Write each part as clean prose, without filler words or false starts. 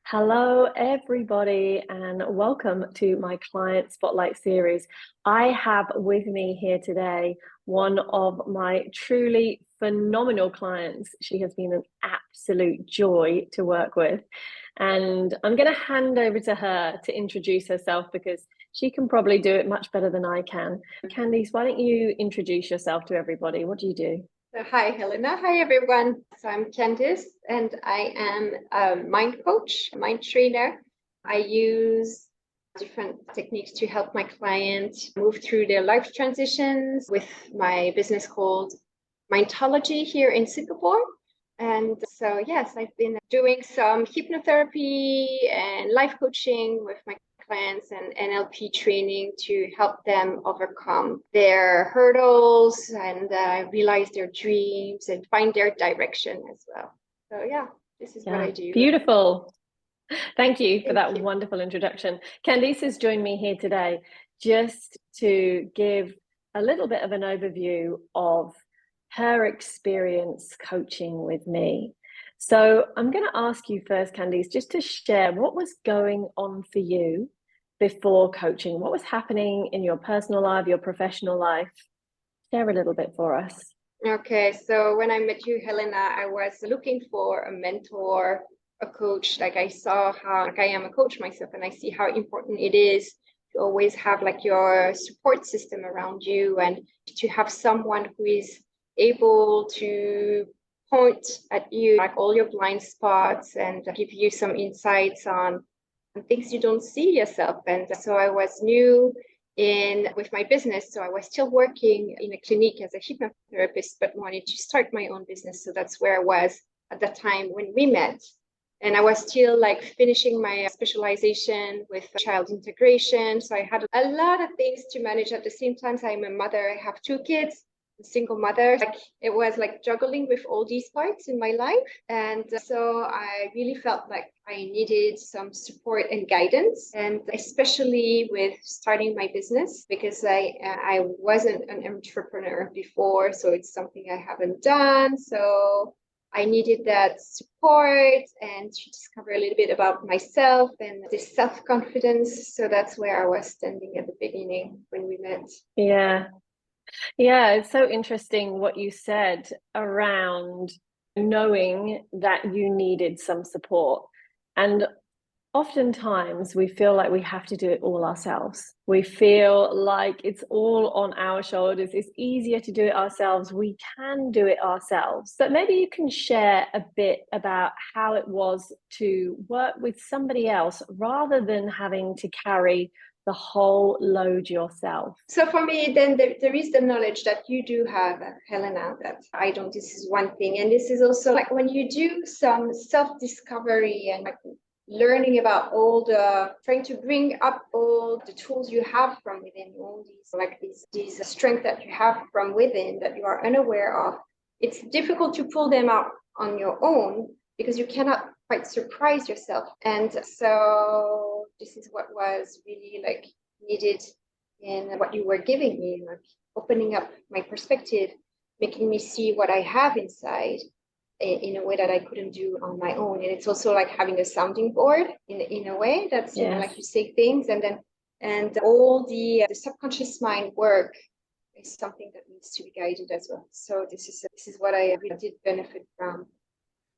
Hello, everybody, and welcome to my Client Spotlight series. I have with me here today one of my truly phenomenal clients. She has been an absolute joy to work with, and I'm going to hand over to her to introduce herself because she can probably do it much better than I can. Candice, why don't you introduce yourself to everybody? What do you do? So hi, Helena. Hi, everyone. So I'm Candice, and I am a mind coach, a mind trainer. I use different techniques to help my clients move through their life transitions with my business called Mindology here in Singapore. And so, yes, I've been doing some hypnotherapy and life coaching with my clients and NLP training to help them overcome their hurdles and realize their dreams and find their direction as well. So yeah, this is what I do. Beautiful. Thank you for that wonderful introduction. Candice has joined me here today just to give a little bit of an overview of her experience coaching with me. So I'm going to ask you first, Candice, just to share what was going on for you before coaching. What was happening in your personal life, your professional life? Share a little bit for us. Okay, so when I met you, Helena, I was looking for a mentor, a coach. Like I saw how, like I am a coach myself, and I see how important it is to always have like your support system around you and to have someone who is able to point at you like all your blind spots and give you some insights on things you don't see yourself. And so I was new with my business, so I was still working in a clinic as a hypnotherapist, but wanted to start my own business. So that's where I was at the time when we met. And I was still like finishing my specialization with child integration. So I had a lot of things to manage at the same time. I'm a mother. I have 2 kids, a single mother. Like it was like juggling with all these parts in my life. And so I really felt like I needed some support and guidance, and especially with starting my business, because I wasn't an entrepreneur before. So it's something I haven't done. So I needed that support and to discover a little bit about myself and this self-confidence. So that's where I was standing at the beginning when we met. Yeah, it's so interesting what you said around knowing that you needed some support. And oftentimes we feel like we have to do it all ourselves. We feel like it's all on our shoulders. It's easier to do it ourselves. We can do it ourselves. But maybe you can share a bit about how it was to work with somebody else rather than having to carry the whole load yourself. So for me, then there is the knowledge that you do have, Helena, that I don't. This is one thing. And this is also like when you do some self-discovery and like learning about trying to bring up all the tools you have from within, all these strengths that you have from within that you are unaware of. It's difficult to pull them out on your own because you cannot quite surprise yourself. And so this is what was really like needed in what you were giving me, like opening up my perspective, making me see what I have inside in a way that I couldn't do on my own. And it's also like having a sounding board in a way that's, you know, like you say things and all the subconscious mind work is something that needs to be guided as well. So this is what I really did benefit from,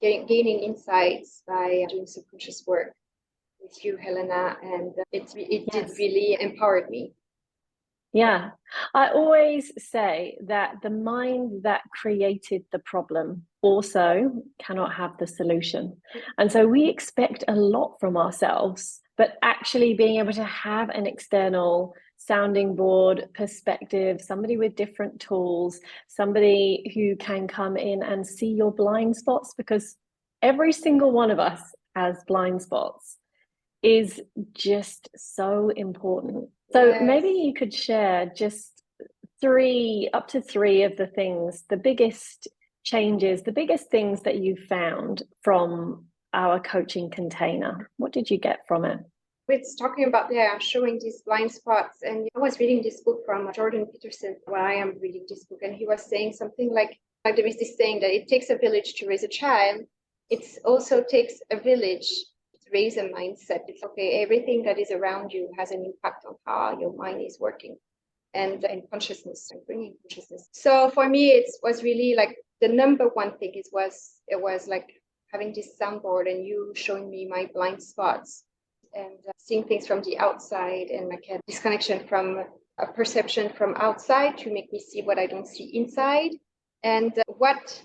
gaining insights by doing subconscious work with you, Helena, and it did really empowered me. Yeah, I always say that the mind that created the problem also cannot have the solution. And so we expect a lot from ourselves, but actually being able to have an external sounding board perspective, somebody with different tools, somebody who can come in and see your blind spots, because every single one of us has blind spots, is just so important. So maybe Yes. you could share just up to three of the things, the biggest changes, the biggest things that you found from our coaching container. What did you get from it? It's talking about, yeah, showing these blind spots. And I was reading this book from Jordan Peterson while I am reading this book, and he was saying something like there is this saying that it takes a village to raise a child. It also takes a village to raise a mindset. It's okay, everything that is around you has an impact on how your mind is working and consciousness and bringing consciousness. So for me, it was really like the number one thing it was like having this soundboard and you showing me my blind spots and seeing things from the outside and like a disconnection from a perception from outside to make me see what I don't see inside. And what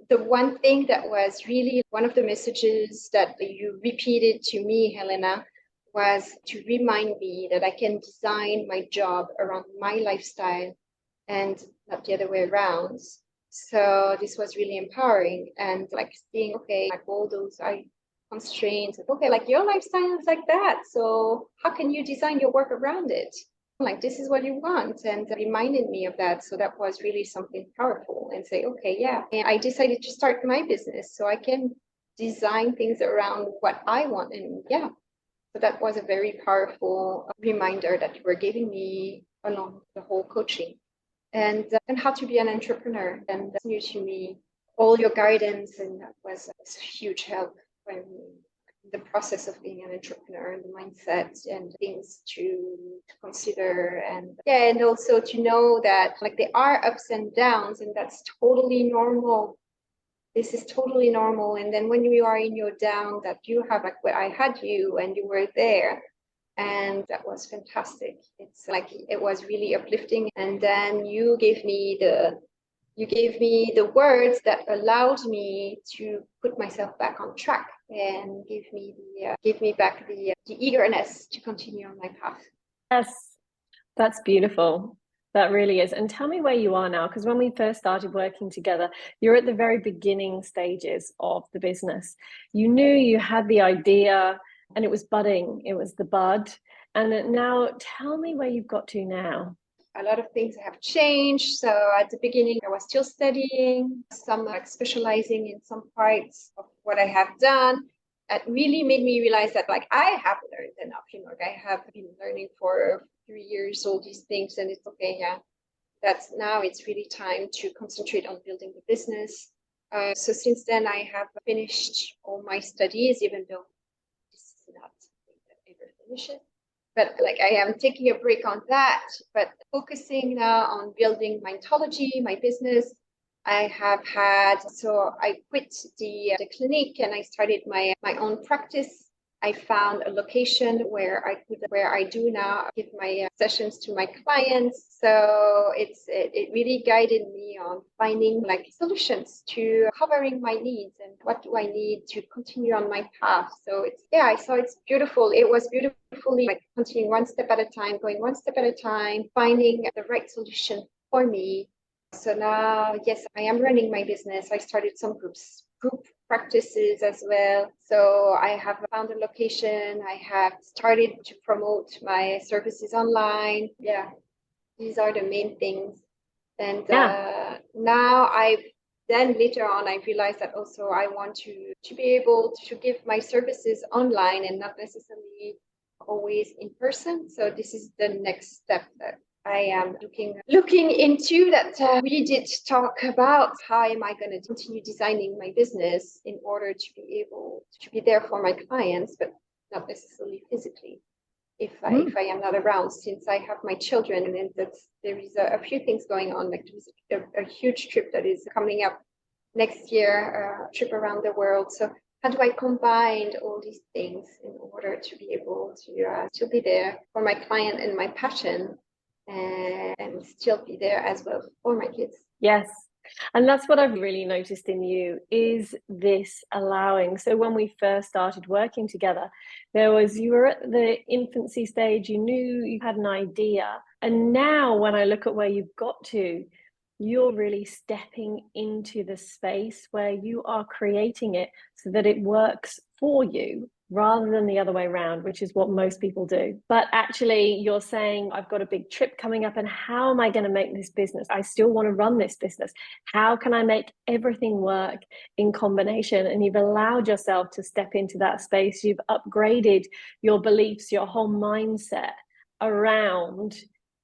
the one thing that was really one of the messages that you repeated to me, Helena, was to remind me that I can design my job around my lifestyle and not the other way around. So this was really empowering and like seeing, okay, like all those constraints, okay, like your lifestyle is like that. So how can you design your work around it? Like this is what you want, and reminded me of that. So that was really something powerful and say, okay, yeah. And I decided to start my business so I can design things around what I want. And yeah, so that was a very powerful reminder that you were giving me along the whole coaching and how to be an entrepreneur. And that's new to me. All your guidance, and that was a huge help when the process of being an entrepreneur and the mindset and things to consider and yeah, and also to know that like there are ups and downs and that's totally normal. This is totally normal. And then when you are in your down, that you have like where I had you and you were there. And that was fantastic. It's like it was really uplifting. And then you gave me the words that allowed me to put myself back on track and give me back the eagerness to continue on my path. Yes, that's beautiful. That really is. And tell me where you are now, because when we first started working together, you're at the very beginning stages of the business. You knew you had the idea and it was budding, it was the bud. And now tell me where you've got to now. A lot of things have changed. So at the beginning, I was still studying, some like specializing in some parts of what I have done. It really made me realize that like I have learned enough, like I have been learning for 3 years, all these things, and it's okay, yeah. That's now it's really time to concentrate on building the business. So since then, I have finished all my studies, even though this is not something that ever finishes. But like I am taking a break on that, but focusing now on building my ontology, my business. So I quit the clinic and I started my own practice. I found a location where I do now give my sessions to my clients. So it really guided me on finding like solutions to covering my needs and what do I need to continue on my path. So I saw it's beautiful. It was beautifully like continuing one step at a time, going one step at a time, finding the right solution for me. So now, yes, I am running my business. I started some group practices as well. So I have found a location. I have started to promote my services online. Yeah, these are the main things. And Yeah. now then later on, I realized that also I want to be able to give my services online and not necessarily always in person. So this is the next step that I am looking into that we did talk about how am I going to continue designing my business in order to be able to be there for my clients, but not necessarily physically if I am not around, since I have my children, and there is a few things going on. Like there's a huge trip that is coming up next year, a trip around the world. So how do I combine all these things in order to be able to still be there for my client and my passion, and still be there as well for my kids? Yes. And that's what I've really noticed in you is this allowing. So when we first started working together, you were at the infancy stage, you knew you had an idea. And now when I look at where you've got to, you're really stepping into the space where you are creating it so that it works for you rather than the other way around, which is what most people do. But actually, you're saying, I've got a big trip coming up, and how am I going to make this business? I still want to run this business. How can I make everything work in combination? And you've allowed yourself to step into that space. You've upgraded your beliefs, your whole mindset around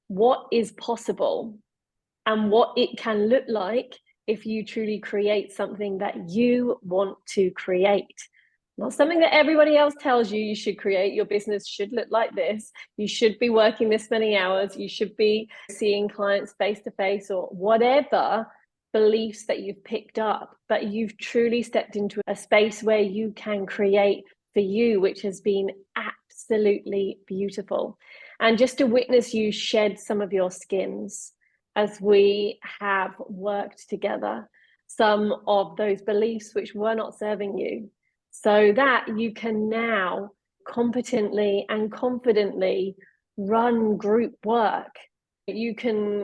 what is possible and what it can look like if you truly create something that you want to create. Not something that everybody else tells you you should create. Your business should look like this. You should be working this many hours. You should be seeing clients face to face, or whatever beliefs that you've picked up. But you've truly stepped into a space where you can create for you, which has been absolutely beautiful. And just to witness you shed some of your skins as we have worked together, some of those beliefs which were not serving you, so that you can now competently and confidently run group work. You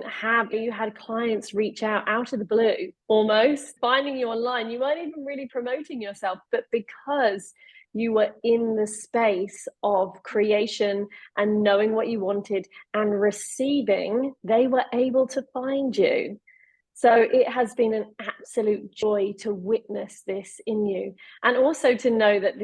had clients reach out of the blue, almost finding you online. You weren't even really promoting yourself, but because you were in the space of creation and knowing what you wanted and receiving, they were able to find you. So it has been an absolute joy to witness this in you, and also to know that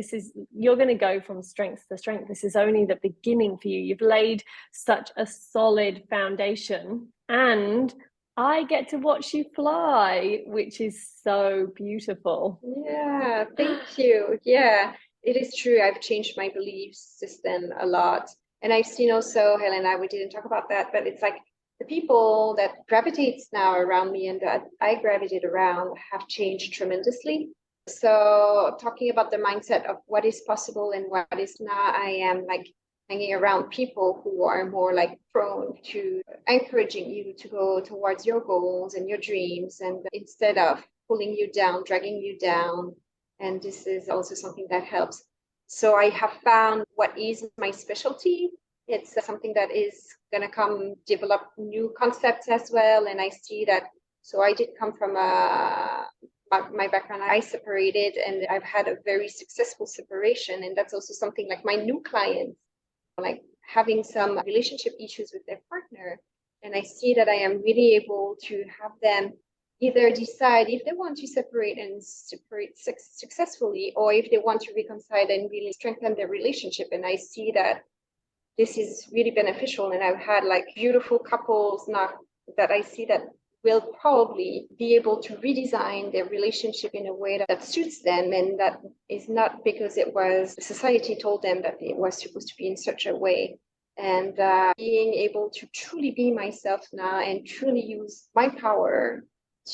you're going to go from strength to strength. This is only the beginning for you. You've laid such a solid foundation, and I get to watch you fly, which is so beautiful. Yeah, thank you. Yeah, it is true. I've changed my belief system a lot. And I've seen also, Helena, we didn't talk about that, but it's like the people that gravitates now around me and that I gravitate around have changed tremendously. So talking about the mindset of what is possible and what is not, I am like hanging around people who are more like prone to encouraging you to go towards your goals and your dreams, and instead of pulling you down, dragging you down. And this is also something that helps. So I have found what is my specialty. It's something that is going to develop new concepts as well. And I see that. So I did come from my background. I separated, and I've had a very successful separation. And that's also something like my new clients, like having some relationship issues with their partner. And I see that I am really able to have them either decide if they want to separate and separate successfully, or if they want to reconcile and really strengthen their relationship. And I see that this is really beneficial. And I've had like beautiful couples now that I see that will probably be able to redesign their relationship in a way that suits them, and that is not because it was society told them that it was supposed to be in such a way. And being able to truly be myself now and truly use my power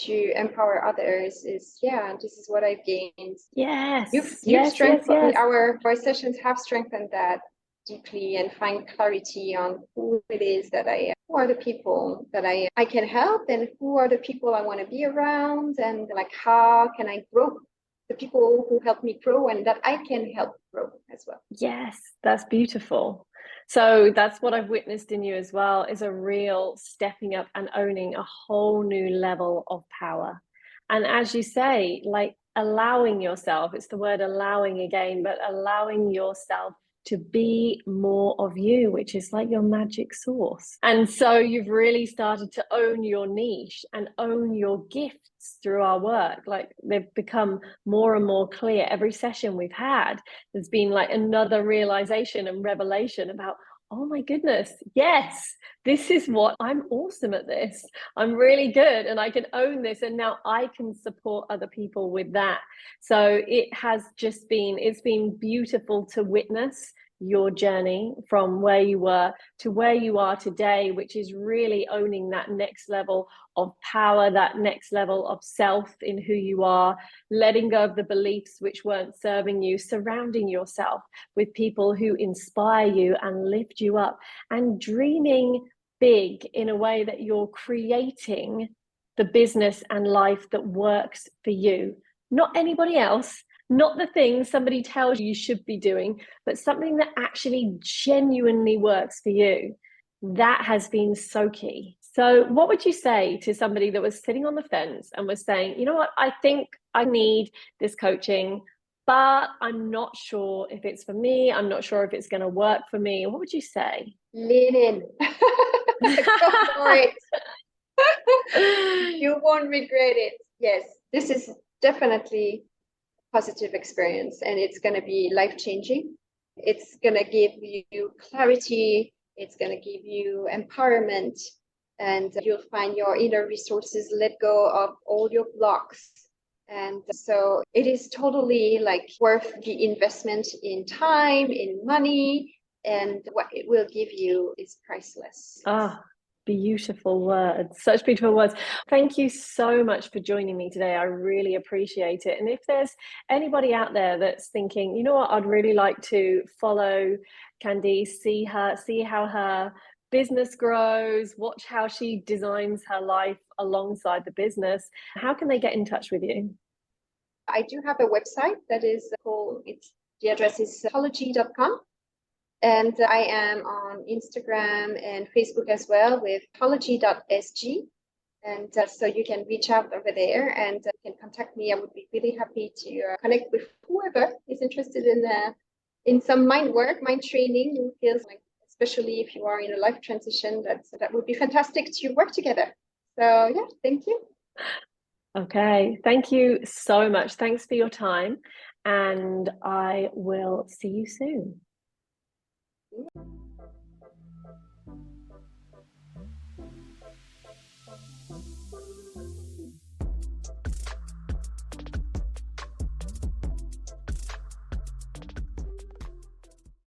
to empower others is, this is what I've gained. Yes. You've strengthened our sessions have strengthened that deeply, and find clarity on who it is that who are the people that I can help, and who are the people I want to be around, and like how can I grow the people who help me grow, and that I can help grow as well. Yes, that's beautiful. So that's what I've witnessed in you as well, is a real stepping up and owning a whole new level of power. And as you say, like allowing yourself, it's the word allowing again, but allowing yourself to be more of you, which is like your magic sauce. And so you've really started to own your niche and own your gifts through our work. Like they've become more and more clear. Every session we've had, there's been like another realization and revelation about, oh my goodness, yes, this is what I'm awesome at this. I'm really good and I can own this. And now I can support other people with that. So it's been beautiful to witness your journey from where you were to where you are today, which is really owning that next level of power, that next level of self in who you are, letting go of the beliefs which weren't serving you, surrounding yourself with people who inspire you and lift you up, and dreaming big in a way that you're creating the business and life that works for you, not anybody else, not the thing somebody tells you should be doing, but something that actually genuinely works for you. That has been so key. So what would you say to somebody that was sitting on the fence and was saying, you know what, I think I need this coaching. but I'm not sure if it's for me. I'm not sure if it's going to work for me. What would you say? Lean in. Go for it. You won't regret it. Yes, this is definitely a positive experience, and it's going to be life-changing. It's going to give you clarity. It's going to give you empowerment, and you'll find your inner resources, let go of all your blocks. And so it is totally like worth the investment in time, in money, and what it will give you is priceless. Ah, beautiful words. Such beautiful words. Thank you so much for joining me today. I really appreciate it. And if there's anybody out there that's thinking, you know what, I'd really like to follow Candice, see how her business grows, watch how she designs her life alongside the business, how can they get in touch with you? I do have a website that is called, the address is psychology.com. And I am on Instagram and Facebook as well with psychology.sg. And so you can reach out over there and you can contact me. I would be really happy to connect with whoever is interested in some mind work, mind training, who feels like, especially if you are in a life transition, that would be fantastic to work together. So yeah, thank you. Okay, thank you so much. Thanks for your time, and I will see you soon.